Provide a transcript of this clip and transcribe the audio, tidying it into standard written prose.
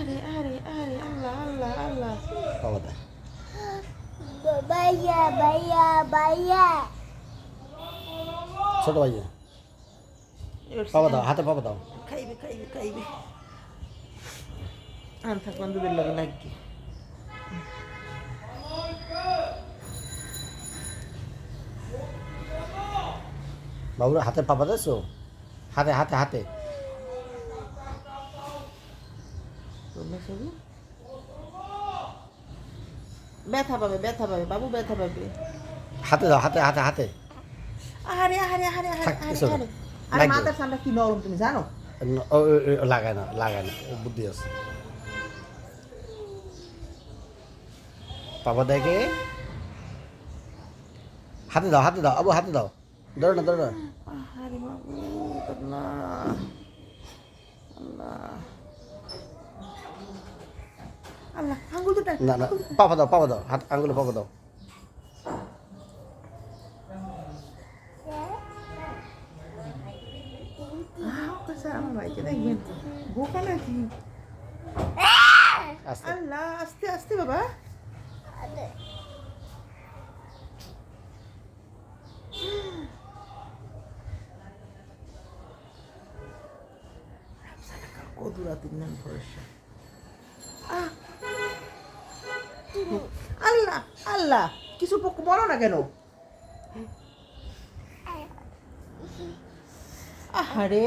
আরে আরে আরে আল্লাহ আল্লাহ আল্লাহ বাবা দা ভাইয়া ভাইয়া ভাইয়া ছোট ভাইয়া বাবা দাও হাতে বাবা দাও খাইবে খাইবে খাইবে আন থাক বন্ধুদের লগে লাগি বাবুর হাতে পাপা দিয়েছো হাতে হাতে হাতে ব্যথা পাবে ব্যথা পাবে বাবু ব্যথা পাবে হাতে দাও হাতে হাতে হাতে আরে আরে আরে আরে থাক, কিছু না। আরে আরে লাগবে। মাথার সামনে কি নরম তুমি জানো লাগায় না ও বুদ্ধি আছে পাপা দেখে হাতে দাও আবু হাতে দাও ধরো না আরে বাবু আল্লাহ আল্লাহ আল্লাহ আঙ্গুল দুটা না পাপা দাও হাত আঙ্গুলে পাপা দাও আমার ভাইকে দেখবেন বোকা নাকি আস্তে আল্লাহ আস্তে আস্তে বাবা কদুরাতির নাম ভরসা আল্লাহ আল্লাহ কিছু বলো না কেন আরে